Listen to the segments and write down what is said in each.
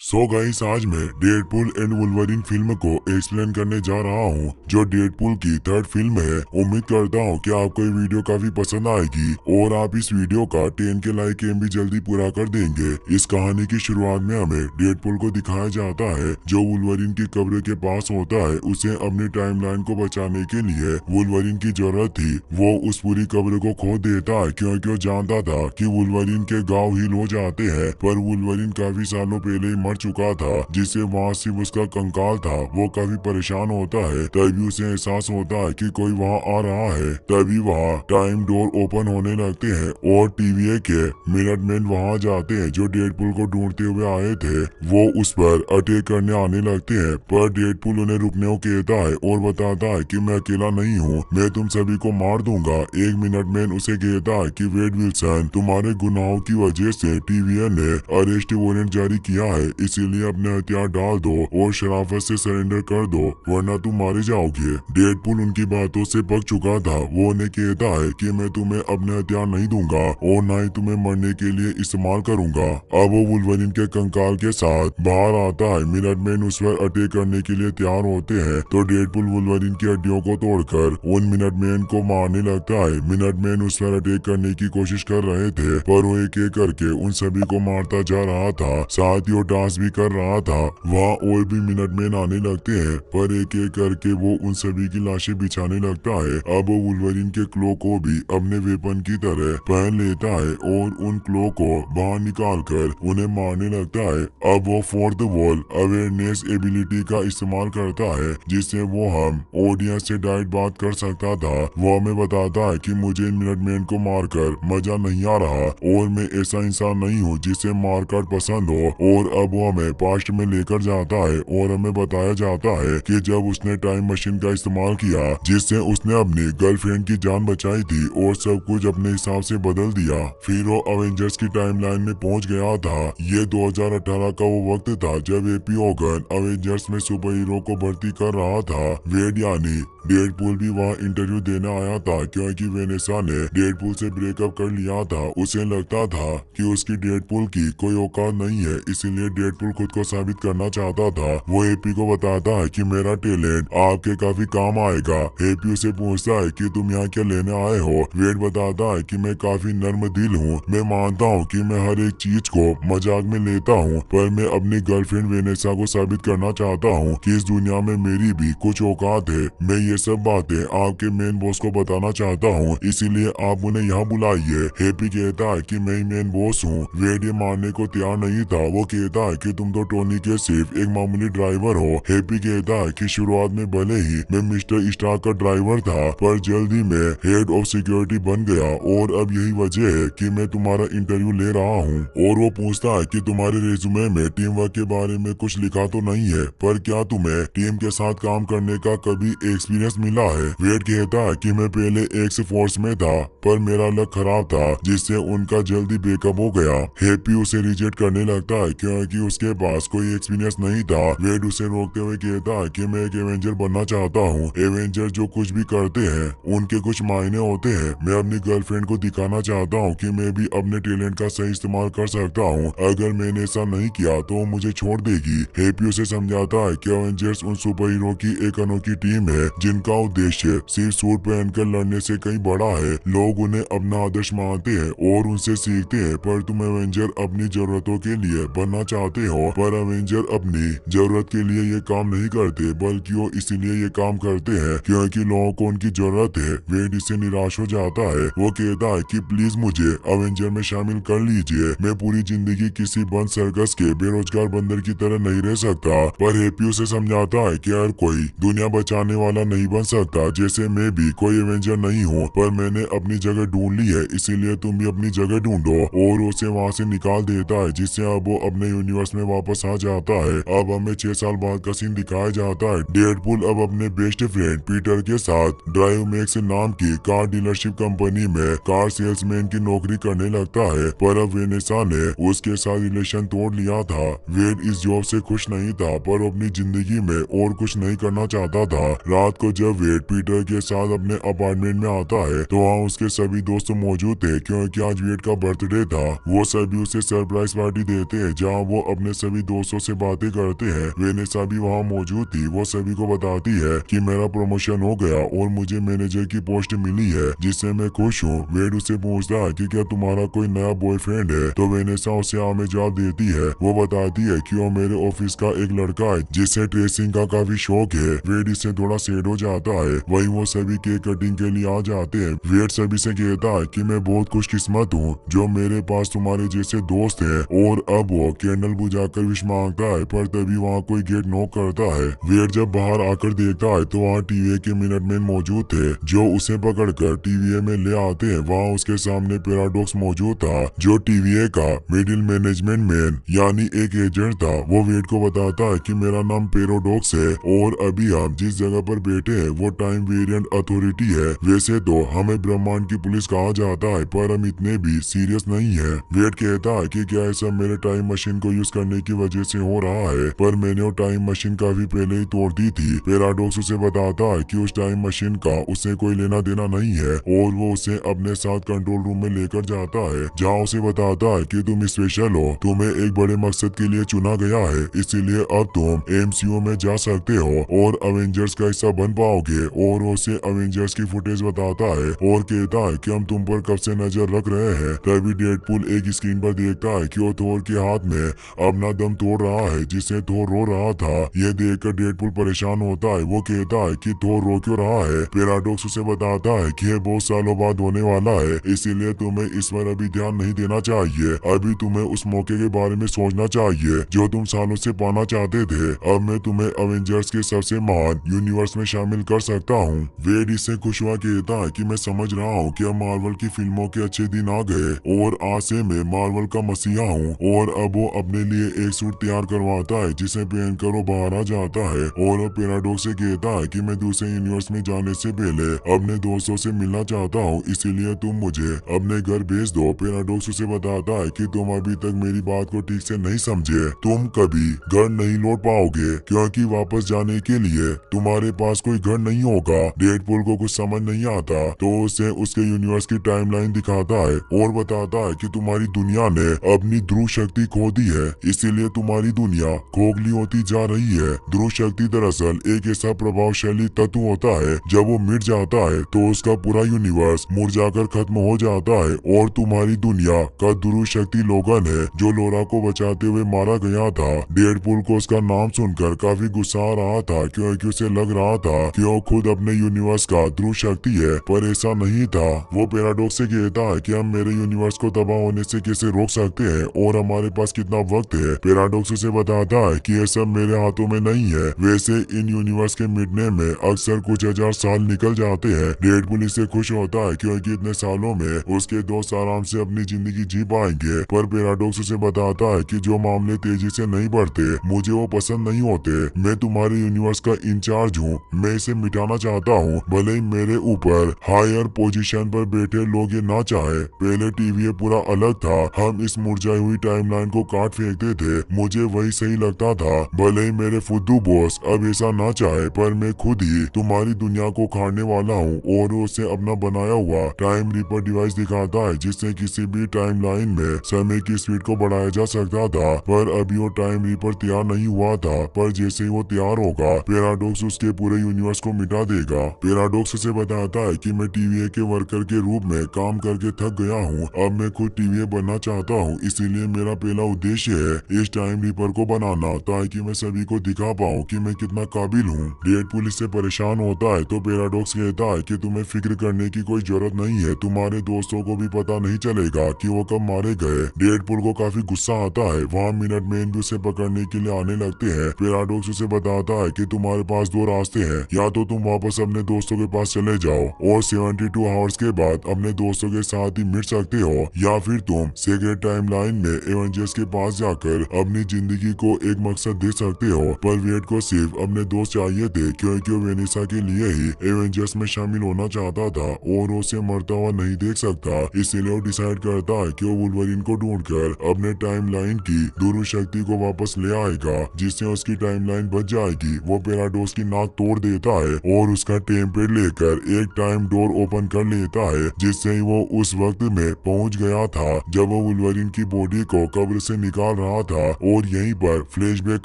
Guys, आज मैं Deadpool and Wolverine film को एक्सप्लेन करने जा रहा हूँ, जो डेडपूल की थर्ड फिल्म है। उम्मीद करता हूँ कि आपको ये वीडियो काफी पसंद आएगी और आप इस वीडियो का 10 के लाइक एम भी जल्दी पूरा कर देंगे। इस कहानी की शुरुआत में हमें डेडपूल को दिखाया जाता है, जो वुल्वरीन की कब्र के पास होता है। उसे अपनी टाइमलाइन को बचाने के लिए वुल्वरीन की जरूरत थी। वो उस पूरी कब्र को खोद देता है, क्योंकि वो जानता था कि वुल्वरीन के घाव हील हो जाते हैं। पर वुल्वरीन काफी सालों पहले ही मर चुका था, जिससे वहाँ सिर्फ उसका कंकाल था। वो काफी परेशान होता है। तभी उसे एहसास होता है कि कोई वहाँ आ रहा है। तभी वहाँ टाइम डोर ओपन होने लगते हैं और टीवीए के मिनटमैन वहाँ जाते हैं, जो डेडपूल को ढूंढते हुए आए थे। वो उस पर अटैक करने आने लगते हैं, पर डेडपूल उन्हें रुकने को कहता है और बताता है कि मैं अकेला नहीं हूँ, मैं तुम सभी को मार दूंगा। एक मिनटमैन उसे कहता है कि वेड विल्सन, तुम्हारे गुनाहों की वजह से टीवीए ने अरेस्ट वारंट जारी किया है, इसीलिए अपने हथियार डाल दो और शराफत से सरेंडर कर दो, वरना तुम मारे जाओगे। डेडपूल उनकी बातों से पक चुका था। वो उन्हें कहता है कि मैं तुम्हें अपने हथियार नहीं दूंगा और न ही तुम्हें मरने के लिए इस्तेमाल करूंगा। अब वो वुल्वरीन के कंकाल के साथ बाहर आता है। मिनटमैन उस पर अटैक करने के लिए तैयार होते हैं, तो डेडपूल वुल्वरीन की हड्डियों को तोड़कर उन मिनटमैन को मारने लगता है। मिनटमैन उस पर अटैक करने की कोशिश कर रहे थे, पर वो एक एक करके उन सभी को मारता जा रहा था, साथ ही वो डांस भी कर रहा था। वहाँ और भी मिनटमैन आने लगते हैं, पर एक एक करके वो उन सभी की लाशें बिछाने लगता है। अब वो वुल्वरीन के क्लो को भी अपने वेपन की तरह पहन लेता है और उन क्लो को बाहर निकाल कर उन्हें मारने लगता है। अब वो फोर्थ वॉल अवेयरनेस एबिलिटी का इस्तेमाल करता है, जिससे वो हम ऑडियंस से डायरेक्ट बात कर सकता था। वो हमें बताता है कि मुझे इन मिनटमैन को मारकर मजा नहीं आ रहा और मैं ऐसा इंसान नहीं हूँ जिसे मारकाट पसंद हो। और अब वो हमें पास्ट में लेकर जाता है और हमें बताया जाता है कि जब उसने टाइम मशीन का इस्तेमाल किया, जिससे उसने अपनी गर्लफ्रेंड की जान बचाई थी और सब कुछ अपने हिसाब से बदल दिया। फिर वो अवेंजर्स की टाइमलाइन में पहुंच गया था। ये 2018 का वो वक्त था जब एपी होगन अवेंजर्स में सुपर हीरो को भर्ती कर रहा था। वेड यानी डेडपूल भी वहाँ इंटरव्यू देने आया था, क्योंकि वेनेसा ने डेडपूल से ब्रेकअप कर लिया था। उसे लगता था कि उसकी डेडपूल की कोई औकात नहीं है, इसीलिए डेडपूल खुद को साबित करना चाहता था। वो एपी को बताता है कि मेरा टैलेंट आपके काफी काम आएगा। एपी उसे पूछता है कि तुम यहाँ क्या लेने आए हो। वेड बताता है कि मैं काफी नर्म दिल हूँ, मैं मानता हूँ कि मैं हर एक चीज को मजाक में लेता हूँ, पर मैं अपनी गर्लफ्रेंड वेनेसा को साबित करना चाहता हूँ कि इस दुनिया में मेरी भी कुछ औकात है। मैं ये सब बातें आपके मेन बॉस को बताना चाहता हूँ, इसीलिए आप उन्हें यहाँ बुलाइए। हैप्पी कहता है कि मैं ही मेन बॉस हूँ। वेड ये मानने को तैयार नहीं था। वो कहता है कि तुम तो टोनी के सिर्फ एक मामूली ड्राइवर हो। हैप्पी कहता है कि शुरुआत में भले ही मैं मिस्टर स्टार्क का ड्राइवर था, पर जल्दी मैं हेड ऑफ सिक्योरिटी बन गया और अब यही वजह है कि मैं तुम्हारा इंटरव्यू ले रहा हूँ। और वो पूछता है कि तुम्हारे रेज्यूमे में टीम वर्क के बारे में कुछ लिखा तो नहीं है, पर क्या तुम्हें टीम के साथ काम करने का कभी एक्सपीरियंस मिला है। वेड कहता है कि मैं पहले एक्स फोर्स में था, पर मेरा लक खराब था, जिससे उनका जल्दी ब्रेकअप हो गया। हैप्पी उसे रिजेक्ट करने लगता है, क्योंकि उसके पास कोई एक्सपीरियंस नहीं था। वेड उसे रोकते हुए कहता है कि मैं एक एवेंजर बनना चाहता हूँ। एवेंजर जो कुछ भी करते हैं उनके कुछ मायने होते हैं। मैं अपनी गर्लफ्रेंड को दिखाना चाहता हूँ कि मैं भी अपने टैलेंट का सही इस्तेमाल कर सकता हूँ। अगर मैंने ऐसा नहीं किया तो वो मुझे छोड़ देगी। हैप्पी उसे समझाता है कि एवेंजर्स उन सुपर हीरो की एक अनोखी टीम है, जिनका उद्देश्य सिर्फ सूट पहनकर लड़ने से कहीं बड़ा है। लोग उन्हें अपना आदर्श मानते हैं और उनसे सीखते हैं, पर तुम एवेंजर अपनी जरूरतों के लिए बनना चाहते हो। पर एवेंजर अपनी जरूरत के लिए ये काम नहीं करते, बल्कि वो इसीलिए ये काम करते हैं क्योंकि लोगों को उनकी जरूरत है। वेड इससे निराश हो जाता है। वो कहता है कि प्लीज मुझे अवेंजर में शामिल कर लीजिए। मैं पूरी जिंदगी किसी बंद सर्कस के बेरोजगार बंदर की तरह नहीं रह सकता। पर हैप्पी उसे समझाता है कि हर कोई दुनिया बचाने वाला नहीं बन सकता। जैसे मैं भी कोई एवेंजर नहीं हूँ, पर मैंने अपनी जगह ढूंढ ली है, इसीलिए तुम भी अपनी जगह ढूंढो। और उसे वहाँ से निकाल देता है, जिससे अब वो अपने यूनिवर्स में वापस आ जाता है। अब हमें 6 साल बाद का सीन दिखाया जाता है। डेडपूल अब अपने बेस्ट फ्रेंड पीटर के साथ ड्राइव मैक्स नाम की कार डीलरशिप कंपनी में कार सेल्समैन की नौकरी करने लगता है, पर अब वेनेसा ने उसके साथ रिलेशन तोड़ लिया था। वेड इस जॉब से खुश नहीं था, पर अपनी जिंदगी में और कुछ नहीं करना चाहता था। रात को जब वेड पीटर के साथ अपने अपार्टमेंट में आता है, तो वहाँ उसके सभी दोस्त मौजूद थे, क्योंकि आज वेड का बर्थडे था। वो सभी उसे सरप्राइज पार्टी देते हैं, जहाँ वो अपने सभी दोस्तों से बातें करते हैं। वेनेसा भी वहाँ मौजूद थी। वो सभी को बताती है कि मेरा प्रमोशन हो गया और मुझे मैनेजर की पोस्ट मिली है, जिससे मैं खुश हूँ। वेड उससे पूछता है कि क्या तुम्हारा कोई नया बॉयफ्रेंड है, तो वेनेसा उसे में जवाब देती है। वो बताती है कि वो मेरे ऑफिस का एक लड़का है जिसे ट्रेसिंग का काफी शौक है। वेड इससे थोड़ा सैड हो जाता है। वहीं वो सभी केक कटिंग के लिए आ जाते हैं। वेड सभी से कहता है कि मैं बहुत खुशकिस्मत हूँ जो मेरे पास तुम्हारे जैसे दोस्त है, और अब वो कैंडल बुझाकर विश मांगता है, पर तभी वहाँ कोई गेट नॉक करता है। वेड जब बाहर आकर देखता है तो वहाँ टीवीए के मिनटमैन मौजूद थे, जो उसे पकड़कर टीवीए में ले आते हैं। वहाँ उसके सामने पैराडॉक्स मौजूद था, जो टीवीए का मिडिल मैनेजमेंट मैन यानी एक एजेंट था। वो वेड को बताता है कि मेरा नाम पैराडॉक्स है और अभी आप जिस जगह पर बैठे हैं वो टाइम वेरिएंट अथॉरिटी है। वैसे तो हमें ब्रह्मांड की पुलिस कहा जाता है, पर हम इतने भी सीरियस नहीं है। वेड कहता है कि क्या ऐसा मेरे टाइम मशीन को यूज करने की वजह से हो रहा है, पर मैंने वो टाइम मशीन काफी पहले ही तोड़ दी थी। पैराडॉक्स उसे बताता है कि उस टाइम मशीन का उससे कोई लेना देना नहीं है, और वो उसे अपने साथ कंट्रोल रूम में लेकर जाता है, जहाँ उसे बताता है कि तुम स्पेशल हो, तुम्हें एक बड़े मकसद के लिए चुना गया है, इसीलिए अब तुम एमसीयू में जा सकते हो और अवेंजर्स का हिस्सा बन पाओगे। और वो उसे अवेंजर्स की फुटेज बताता है और कहता है कि हम तुम पर कब से नजर रख रहे हैं। तभी डेडपूल एक स्क्रीन पर देखता है कि वो थोर के हाथ में अपना दम तोड़ रहा है, जिससे थोर रो रहा था। यह देखकर डेडपूल परेशान होता है। वो कहता है कि थोर रो क्यों रहा है। पैराडॉक्स उसे बताता है कि यह बहुत सालों बाद होने वाला है, इसीलिए तुम्हें इस पर अभी ध्यान नहीं देना चाहिए। अभी तुम्हें उस मौके के बारे में सोचना चाहिए जो तुम सालों से पाना चाहते थे। अब मैं तुम्हें अवेंजर्स के सबसे महान यूनिवर्स में शामिल कर सकता हूँ। वेड इससे खुश हुआ कहता है कि मैं समझ रहा हूँ कि अब मार्वल की फिल्मों के अच्छे दिन आ गए और आज से मैं मार्वल का मसीहा हूँ। और अब वो अपने लिए एक सूट तैयार करवाता है जिसे पहनकर वो बाहर आ जाता है, और वो पैराडॉक्स से कहता है कि मैं दूसरे यूनिवर्स में जाने से पहले अपने दोस्तों से मिलना चाहता हूँ, इसीलिए तुम मुझे अपने घर भेज दो। पैराडॉक्स उसे बताता है कि तुम अभी तक मेरी बात को ठीक से नहीं समझे। तुम कभी घर नहीं लौट पाओगे, क्योंकि वापस जाने के लिए तुम्हारे पास कोई घर नहीं होगा। डेडपूल को कुछ समझ नहीं आता, तो उसे उसके यूनिवर्स की टाइमलाइन दिखाता है और बताता है कि तुम्हारी दुनिया ने अपनी ध्रुव शक्ति खो दी है, इसीलिए तुम्हारी दुनिया खोखली होती जा रही है। ध्रुव शक्ति दरअसल एक ऐसा प्रभावशाली तत्व होता है, जब वो मिट जाता है तो उसका पूरा यूनिवर्स मुरझाकर खत्म हो जाता है, और तुम्हारी दुनिया का ध्रुव शक्ति लोगन है, जो लोरा को बचाते हुए मारा गया था। डेडपूल को उसका नाम सुनकर काफी गुस्सा आ रहा था, क्योंकि उसे लग रहा था कि वो खुद अपने यूनिवर्स का ध्रुव शक्ति है, पर ऐसा नहीं था। वो पैराडॉक्स से कहता है कि हम मेरे यूनिवर्स को तबाह होने से कैसे रोक सकते हैं और हमारे पास कितना वक्त है। पैराडॉक्स उसे बताता है कि यह सब मेरे हाथों में नहीं है। वैसे इन यूनिवर्स के मिटने में अक्सर कुछ हजार साल निकल जाते हैं। डेडपूल इससे खुश होता है क्योंकि इतने सालों में उसके दोस्त आराम से अपनी जिंदगी जी पाएंगे, पर पैराडॉक्स उसे बताता है कि जो मामले तेजी से नहीं बढ़ते मुझे वो पसंद नहीं होते। मैं तुम्हारे यूनिवर्स का इंचार्ज हूँ, मैं इसे मिटाना चाहता हूँ, भले ही मेरे ऊपर हायर पोजीशन पर बैठे लोग ये ना चाहे। पहले टीवी पूरा अलग था, हम इस मुरझाई हुई टाइमलाइन को काट फेंकते थे, मुझे वही सही लगता था। भले ही मेरे फुद्दू बॉस अब ऐसा ना चाहे, पर मैं खुद ही तुम्हारी दुनिया को खाने वाला हूँ। और उसे अपना बनाया हुआ टाइम रीपर डिवाइस दिखाता है, जिससे किसी भी टाइमलाइन में समय की स्पीड को बढ़ाया जा सकता था, पर अभी वो टाइम रीपर तैयार नहीं हुआ था। पर जैसे ही वो तैयार होगा, पैराडॉक्स उसके पूरे यूनिवर्स को मिटा देगा। पैराडॉक्स उसे बताता है कि मैं टीवीए के वर्कर के रूप में काम करके थक गया हूँ, अब मैं खुद टीवीए बनना चाहता हूँ, इसीलिए मेरा पहला उद्देश्य है इस टाइम रीपर को बनाना, ताकि मैं सभी को दिखा पाऊँ कि मैं कितना काबिल हूँ। डेडपूल इससे परेशान होता है, तो पैराडॉक्स कहता है कि तुम्हें फिक्र करने की कोई जरूरत नहीं है, तुम्हारे दोस्तों को भी पता नहीं चलेगा कि वो कब मारे गए। डेडपूल को काफी गुस्सा आता है। वहाँ मिनटमैन भी उसे पकड़ने के लिए आने लगते हैं। पैराडॉक्स उसे बताता है कि तुम्हारे पास दो रास्ते हैं, या तो तुम वापस अपने दोस्तों के पास चले जाओ और 72 आवर्स के बाद अपने दोस्तों के साथ ही मिट सकते हो, या फिर तुम सीक्रेट टाइमलाइन में एवेंजर्स के पास जाकर अपनी जिंदगी को एक मकसद दे सकते हो। पर वेड को सिर्फ अपने दोस्त चाहिए थे, क्योंकि वो वेनेसा के लिए ही एवेंजर्स में शामिल होना चाहता था और उसे मरता हुआ नहीं देख सकता। इसीलिए वो डिसाइड करता है कि वो वुल्वरीन को ढूंढकर अपने टाइमलाइन की ध्रुव शक्ति को वापस ले आएगा, जिससे उसकी टाइमलाइन बच जाएगी। वो पैराडॉक्स की नाक तोड़ देता है और उसका टेम्पलेट लेकर एक टाइम डोर ओपन कर लेता है, जिससे वो उस वक्त में पहुंच गया था जब वो वुल्वरीन की बॉडी को कब्र से निकाल रहा था और यहीं पर फ्लैशबैक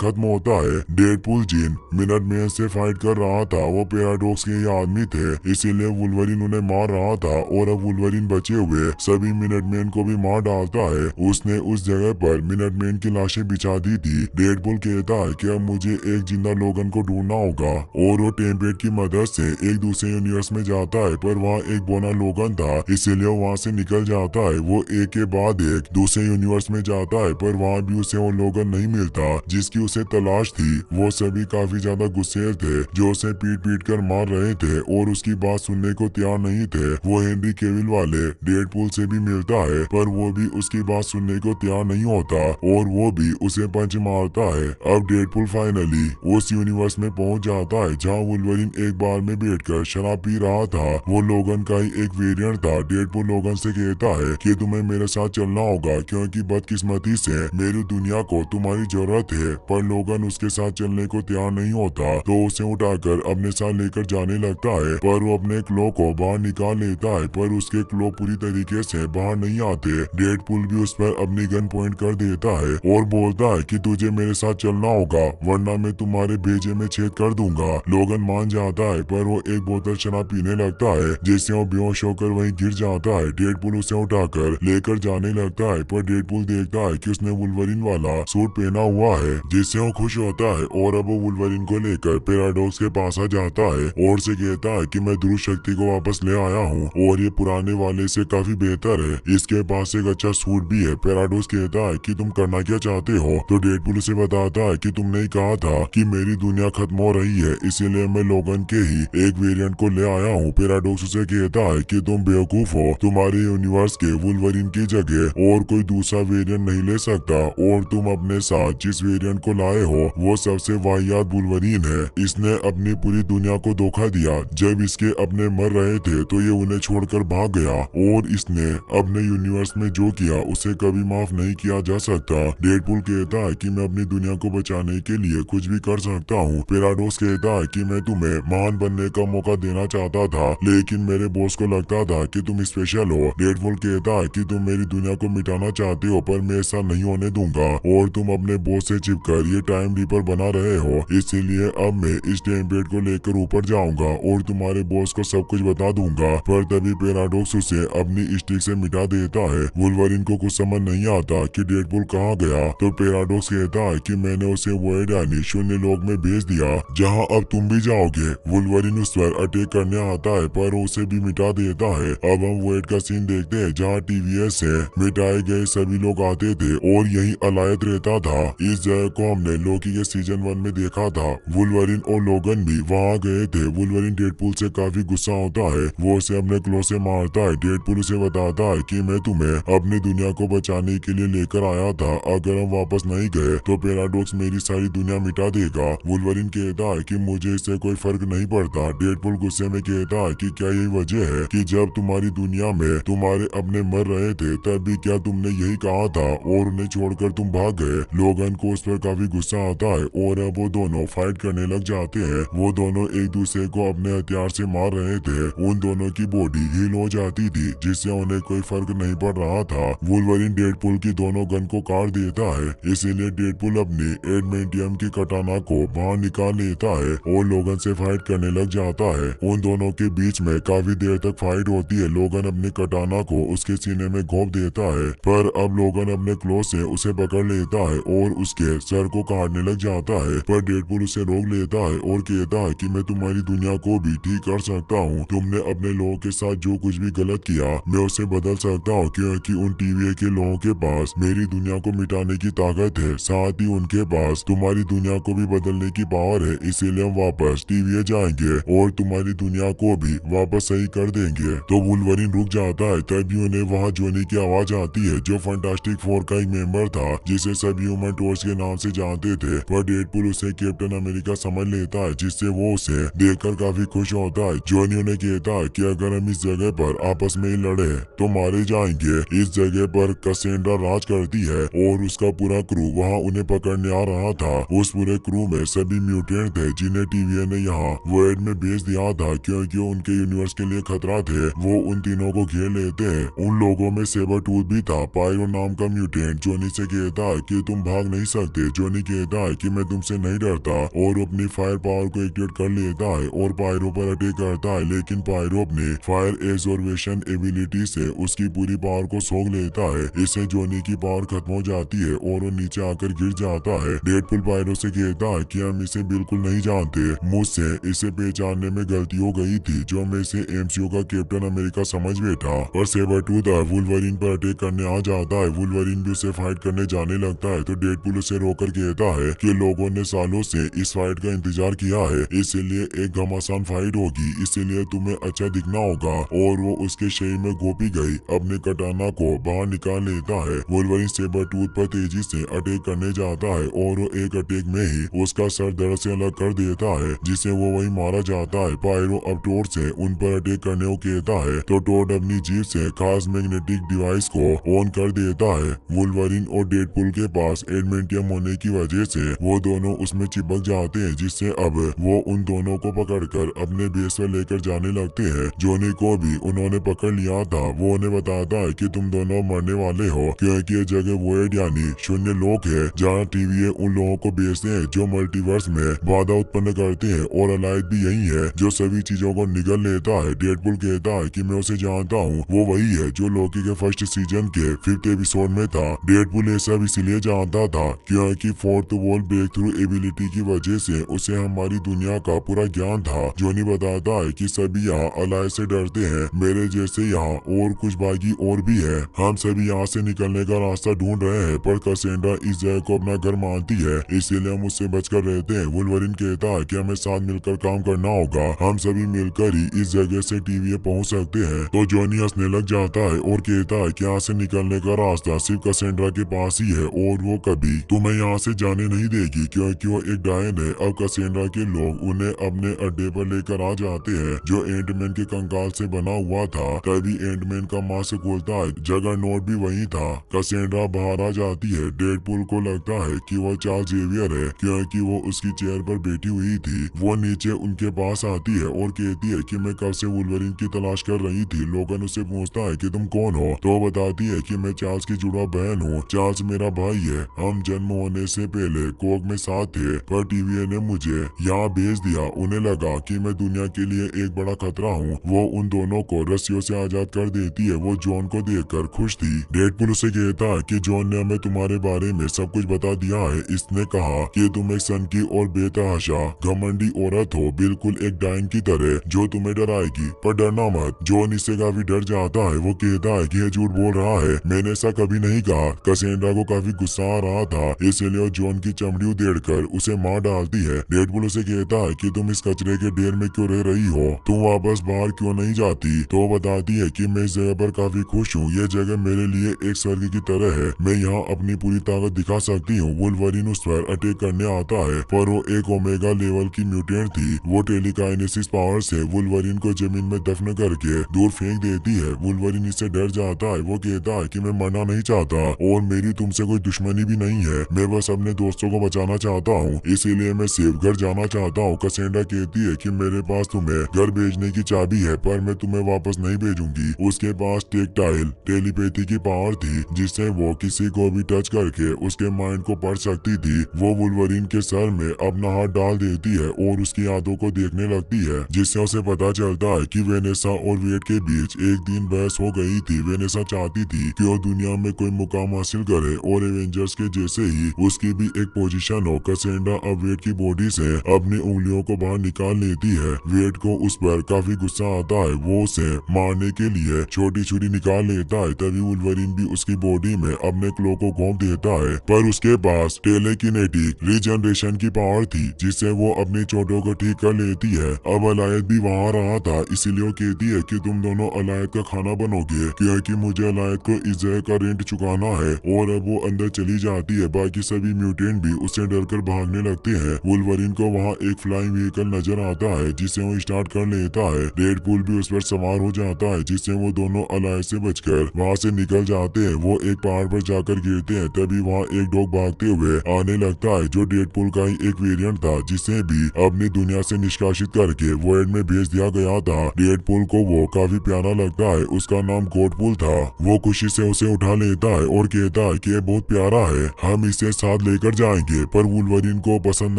खत्म होता है। डेडपूल जिन मिनटमैन से फाइट कर रहा था वो पैराडॉक्स के ही आदमी थे, इसीलिए वुल्वरीन उन्हें मार रहा था और अब वुल्वरीन बचे हुए सभी मिनटमैन को भी मार डालता है। उसने उस जगह पर मिनटमैन की लाशें बिछा दी थी। डेडपूल कहता है कि अब मुझे एक जिंदा लोगन को ढूंढना होगा और वो टेम्पलेट की मदद से एक दूसरे यूनिवर्स में जाता है, पर वहाँ एक बोना लोगन था इसीलिए वहाँ से निकल जाता है। वो एक के बाद एक दूसरे यूनिवर्स में जाता है, पर वहाँ भी उसे वो लोगन नहीं मिलता जिसकी उसे तलाश थी। वो सभी काफी ज्यादा गुस्सेल थे जो उसे पीट पीट कर मार रहे थे और उसकी बात सुनने को तैयार नहीं थे। वो हेनरी केविल वाले डेडपूल से भी मिलता है, पर वो भी उसकी बात सुनने को तैयार नहीं होता और वो भी उसे पंच मारता है। अब डेडपूल फाइनली उस यूनिवर्स में पहुंच जाता है जहाँ वुल्वरीन एक बार में बैठकर शराब पी रहा था। वो लोगन का ही एक वेरिएंट था। डेडपूल लोगन से कहता है कि तुम्हें मेरे साथ चलना होगा क्योंकि बदकिस्मती से मेरी दुनिया को तुम्हारी जरूरत है, पर लोगन उसके साथ चलने को तैयार नहीं होता तो उसे उठाकर अपने साथ लेकर जाने लगता है, पर वो अपने क्लो को बाहर निकाल लेता है, पर उसके क्लो पूरी तरीके से बाहर नहीं आते। डेडपूल भी उस पर अपनी गन पॉइंट कर देता है और बोलता है कि तुझे मेरे साथ चलना होगा वरना मैं तुम्हारे भेजे में छेद कर दूंगा। लोगन मान जाता है, पर वो एक बोतल शराब पीने लगता है जिससे वो बेहोश होकर वहीं गिर जाता है। डेडपूल उसे उठाकर लेकर जाने लगता है, पर डेडपूल देखता है कि उसने वुल्वरीन वाला सूट पहना हुआ है जिससे वो खुश होता है और अब वो वुल्वरीन को लेकर पैराडॉक्स के पास आ जाता है और से कहता है कि मैं ध्रुव शक्ति को वापस ले आया हूँ और ये पुराने वाले से काफी बेहतर है, इसके पास एक अच्छा सूट भी है। पैराडॉक्स कहता है कि तुम करना क्या चाहते हो, तो डेडपूल उसे बताता है कि तुमने ही कहा था कि मेरी दुनिया खत्म हो रही है इसीलिए मैं लोगन के ही एक वेरिएंट को ले आया हूँ। पैराडॉक्स उसे कहता है कि तुम बेवकूफ हो, तुम्हारे यूनिवर्स के वुल्वरीन की जगह और कोई दूसरा वेरिएंट नहीं ले सकता और तुम अपने साथ जिस वेरिएंट को लाए हो वो सबसे वाहियात वुल्वरीन है। इसने अपनी पूरी दुनिया को धोखा दिया। जब इसके अपने मर रहे थे तो ये उन्हें छोड़कर भाग गया और इसने अपने यूनिवर्स में जो किया उसे कभी माफ नहीं किया जा सकता। डेडपूल कहता है कि मैं अपनी दुनिया को बचाने के लिए कुछ भी कर सकता हूँ। पैराडॉक्स कहता है कि मैं तुम्हें महान बनने का मौका देना चाहता था लेकिन मेरे बॉस को लगता था कि तुम स्पेशल हो। डेडपूल कहता है कि तुम मेरी दुनिया को मिटाना चाहते हो पर मैं ऐसा नहीं होने दूंगा और तुम अपने बॉस से चिपकर ये टाइम रीपर बना रहे हो, इसीलिए अब मैं इस टेम्पलेट को लेकर ऊपर जाऊंगा और तुम्हारे बॉस को सब कुछ बता दूंगा। पर तभी पैराडॉक्स उसे अपनी स्टिक से मिटा देता है। वुल्वरीन को कुछ समझ नहीं आता कि डेडपूल कहाँ गया, तो पैराडॉक्स कहता है कि मैंने उसे वॉइड यानी शून्य लोक में भेज दिया जहाँ अब तुम भी जाओगे। वुल्वरीन उस पर अटैक करने आता है पर उसे भी मिटा देता है। अब हम वॉइड का सीन देखते हैं जहाँ टीवीएस से मिटाए गए सभी लोग आते थे और यही अलायत रहता था। इस जगह को हमने लोकी के सीजन 1 में देखा था। वुल्वरीन और लोगन भी वहाँ गए थे। वुल्वरीन डेडपूल से काफी गुस्सा होता है, वो उसे अपने क्लो से मारता है। डेडपूल उसे बताता है कि मैं तुम्हें अपनी दुनिया को बचाने के लिए लेकर आया था, अगर हम वापस नहीं गए तो पैराडॉक्स मेरी सारी दुनिया मिटा देगा। वुल्वरीन कहता है कि मुझे इससे कोई फर्क नहीं पड़ता। डेडपूल गुस्से में कहता है कि क्या यही वजह है कि जब तुम्हारी दुनिया में तुम्हारे अपने मर रहे थे तब भी क्या तुमने यही कहा था और उन्हें छोड़कर तुम भाग गए। लोगन को उस पर काफी गुस्सा आता है और अब वो दोनों फाइट करने लग जाते हैं। वो दोनों एक दूसरे को अपने हथियार से मार रहे थे। उन दोनों की बॉडी हील हो जाती थी जिससे उन्हें कोई फर्क नहीं पड़ रहा था। वुल्वरीन डेडपूल की दोनों गन को काट देता है, इसीलिए डेडपूल अपनी एडमेंटियम की कटाना को बाहर निकाल लेता है और लोगन से फाइट करने लग जाता है। उन दोनों के बीच में काफी देर तक फाइट होती है। लोगन अपने कटाना को उसके सीने में घोंप देता है, पर अब लोगन अपने क्लो से उसे पकड़ लेता है और उसके सर को काटने लग जाता है, पर डेडपूल उसे रोक लेता है और कहता है कि मैं तुम्हारी दुनिया को भी ठीक कर सकता हूँ। तुमने अपने लोगों के साथ जो कुछ भी गलत किया मैं उसे बदल सकता हूँ क्योंकि उन टीवीए के लोगों के पास मेरी दुनिया को मिटाने की ताकत है, साथ ही उनके पास तुम्हारी दुनिया को भी बदलने की पावर है। इसीलिए हम वापस टीवीए जाएंगे और तुम्हारी दुनिया को भी वापस सही कर देंगे। तो वुल्वरीन रुक जाता है। तभी उन्हें वहाँ जोनी की आवाज आती है जो फैंटास्टिक फोर का एक मेंबर था जिसे सभी ह्यूमन टॉर्च के नाम से जानते थे, पर डेडपूल उसे कैप्टन अमेरिका समझ लेता है जिससे वो उसे देखकर काफी खुश होता है। जोनी उन्हें कहता है कि अगर हम इस जगह पर आपस में ही लड़े तो मारे जाएंगे। इस जगह पर कैसेंड्रा राज करती है और उसका पूरा क्रू वहाँ उन्हें पकड़ने आ रहा था। उस पूरे क्रू में सभी म्यूटेंट थे जिन्हें टीवीए ने यहाँ वॉइड में भेज दिया था क्योंकि उनके यूनिवर्स के लिए खतरा थे। वो उन तीनों को घेर लेते हैं। उन लोगों में सेबर टूथ भी था। पायरो नाम का म्यूटेंट जोनी से उसे कहता है कि तुम भाग नहीं सकते। जॉनी कहता है कि मैं तुमसे नहीं डरता और अपनी फायर पावर को एक्टिवेट कर लेता है और पायरो पर अटैक करता है, लेकिन पायरो अपने फायर एब्जॉर्बेशन एबिलिटी से उसकी पूरी पावर को सोख लेता है। इससे जॉनी की पावर खत्म हो जाती है और वो नीचे आकर गिर जाता है। डेडपूल पायरो से कहता है कि हम इसे बिल्कुल नहीं जानते, मुझसे इसे पहचानने में गलती हो गई थी जो मैं इसे एमसीयू का कैप्टन अमेरिका समझ बैठा। और सेबरटूथ वुल्वरीन पर अटैक करने आ जाता है। वुल्वरीन भी उसे फाइट करने जाने लगता है तो डेडपूल उसे रोकर कहता है कि लोगों ने सालों से इस फाइट का इंतजार किया है, इसलिए एक घमासान फाइट होगी, इसीलिए तुम्हें अच्छा दिखना होगा। और वो उसके शरीर में घोपी गई अपने कटाना को बाहर निकाल लेता है। वुल्वरीन सेबरटूथ पर तेजी से अटैक करने जाता है और वो एक अटैक में ही उसका सर धड़ से अलग कर देता है, जिसे वो वही मारा जाता है। पायरो अब टोड से उन पर अटैक करने को कहता है तो टोड अपनी जीभ से खास मैग्नेटिक डिवाइस को ऑन कर देता है। वुल्वरीन और डेडपूल के पास एडमेंटियम होने की वजह से वो दोनों उसमें चिपक जाते हैं, जिससे अब वो उन दोनों को पकड़कर अपने बेस पर लेकर जाने लगते हैं। जॉनी को भी उन्होंने पकड़ लिया था। वो उन्हें बताता है कि तुम दोनों मरने वाले हो, क्योंकि ये जगह वॉइड यानी शून्य लोक है जहाँ टीवीए उन लोगों को बेचते हैं जो मल्टीवर्स में बाधा उत्पन्न करते हैं, और अलायद भी यही है जो सभी चीजों को निगल लेता है। डेडपूल कहता है कि मैं उसे जानता हूँ, वो वही है जो लोकी के फर्स्ट सीजन के 5th एपिसोड में था। डेडपूल ये सब इसलिए जानता था क्योंकि fourth wall break through ability की वजह से उसे हमारी दुनिया का पूरा ज्ञान था। जॉनी बताता है कि सभी यहाँ अलायद से डरते हैं, मेरे जैसे यहाँ और कुछ बागी और भी है। हम सभी यहाँ से निकलने का रास्ता ढूंढ रहे हैं, पर कैसेंड्रा इस जगह को अपना घर मानती है, इसीलिए हम उससे बचकर रहते हैं। वुल्वरीन कहता है कि हमें साथ मिलकर काम करना होगा, हम सभी मिलकर ही इस जगह से टीवी पहुंच सकते हैं। तो जॉनी हंसने लग जाता है और कहता है कि यहाँ से निकलने का रास्ता सिर्फ कैसेंड्रा के पास ही है और वो कभी तुम्हें यहाँ से जाने नहीं देगी, क्योंकि वो एक डायन है। अब कैसेंड्रा के लोग उन्हें अपने अड्डे पर लेकर आ जाते हैं जो एंटमैन के कंकाल से बना हुआ था। तभी एंटमैन का मास्क खोलता है, जगरनॉट भी वही था। कैसेंड्रा बाहर आ जाती है। डेडपूल को लगता है कि वो चार्ल्स जेवियर है, क्योंकि वो उसकी चेयर पर बैठी हुई थी। वो नीचे उनके पास आती है और कहती है कि मैं कब से वुल्वरीन की तलाश कर रही थी। लोगन उससे पूछता है कि तुम कौन हो, तो वो बताती है कि मैं चार्ल्स की जुड़वा बहन हूँ। चार्ल्स मेरा भाई है, हम जन्म होने से पहले कोक में साथ थे, पर टीवीए ने मुझे यहाँ भेज दिया। उन्हें लगा कि मैं दुनिया के लिए एक बड़ा खतरा हूँ। वो उन दोनों को रस्सियों से आजाद कर देती है। वो जॉन को देखकर खुश थी। डेडपूल उसे कहता है कि जॉन ने हमें तुम्हारे बारे में सब कुछ बता दिया है। इसने कहा कि तुम एक सनकी और बेतहाशा घमंडी औरत हो, बिल्कुल एक डायन की तरह जो तुम्हें डराएगी, पर डरना मत। जॉन इससे काफी डर जाता है। वो कहता है कि यह झूठ बोल रहा है, मैंने ऐसा कभी नहीं कहा। कैसेंड्रा को काफी गुस्सा आ रहा था, इसलिए वो जॉन की चमड़ी उधेड़कर उसे मार डालती है। डेडपूल उसे कहता है कि तुम इस कचरे के ढेर में क्यों रह रही हो, तुम वापस बाहर क्यों नहीं जाती। तो बताती है कि मैं इस जगह पर काफी खुश हूँ, यह जगह मेरे लिए एक स्वर्ग की तरह है, मैं यहाँ अपनी पूरी ताकत दिखा सकती हूँ। वुल्वरीन उस पर अटैक करने आता है, पर वो एक ओमेगा लेवल की म्यूटेंट थी। वो टेलीकाइनेसिस पावर से वुल्वरीन को जमीन में दफन करके दूर फेंक देती है। वुल्वरीन इससे डर जाता है। वो कहता है कि मैं मरना नहीं चाहता और मेरी तुमसे कोई दुश्मनी भी नहीं है, मैं बस अपने दोस्तों को बचाना चाहता हूँ, इसीलिए मैं सेफ घर जाना चाहता हूँ। कैसेंड्रा कहती है कि मेरे पास तुम्हें घर भेजने की चाबी है, पर मैं तुम्हें वापस नहीं भेजूंगी। उसके पास टेक्टाइल टेलीपैथी की पावर थी, जिससे वो किसी को भी टच करके उसके माइंड को पढ़ सकती थी। वो वुल्वरीन के सर में अपना हाथ डाल देती है और उसकी यादों को देखने लगती है, जिससे उसे पता चलता है कि वेनेसा और वेड के बीच एक दिन बहस हो गई थी। वेनेसा चाहती थी कि वो दुनिया में कोई मुकाम हासिल करे और एवेंजर्स के जैसे ही उसकी भी एक पोजीशन हो। कैसेंड्रा अब वेड की बॉडी से अपनी उंगलियों को बाहर निकाल लेती है। वेड को उस पर काफी गुस्सा आता है। वो उसे मारने के लिए छोटी छुरी निकाल लेता है। तभी वुल्वरीन भी उसकी बॉडी में अपने क्लो को घोंप देता है, पर उसके पास टेलेकिनेटिक रीजनरेशन की पावर थी, जिससे वो अपनी चोटों को ठीक कर लेती है। अब अलायद भी वहाँ रहा था, इसीलिए वो कहती है कि तुम दोनों अलायद का खाना बनोगे, क्योंकि मुझे अलायद को इस जगह का रेंट चुकाना है। और अब वो अंदर चली जाती है। बाकी सभी म्यूटेंट भी उससे डरकर भागने लगते हैं। वुल्वरीन को वहाँ एक फ्लाइंग व्हीकल नजर आता है, जिसे वो स्टार्ट कर लेता है। डेडपूल भी उस पर सवार हो जाता है, जिससे वो दोनों अलायद से बचकर वहाँ से निकल जाते हैं। वो एक पहाड़ पर जाकर गिरते हैं। तभी वहाँ एक डॉग भागते हुए आने लगता है, जो डेडपूल का ही एक वेरिएंट था, जिसे भी अपनी दुनिया से निष्कासित करके वॉइड में भेज दिया गया था। डेडपूल को वो काफी प्यारा लगता है। उसका नाम गॉडपूल था। वो खुशी से उसे उठा लेता है और कहता है है कि ये बहुत प्यारा है, हम इसे साथ लेकर जाएंगे, पर वुल्वरीन को पसंद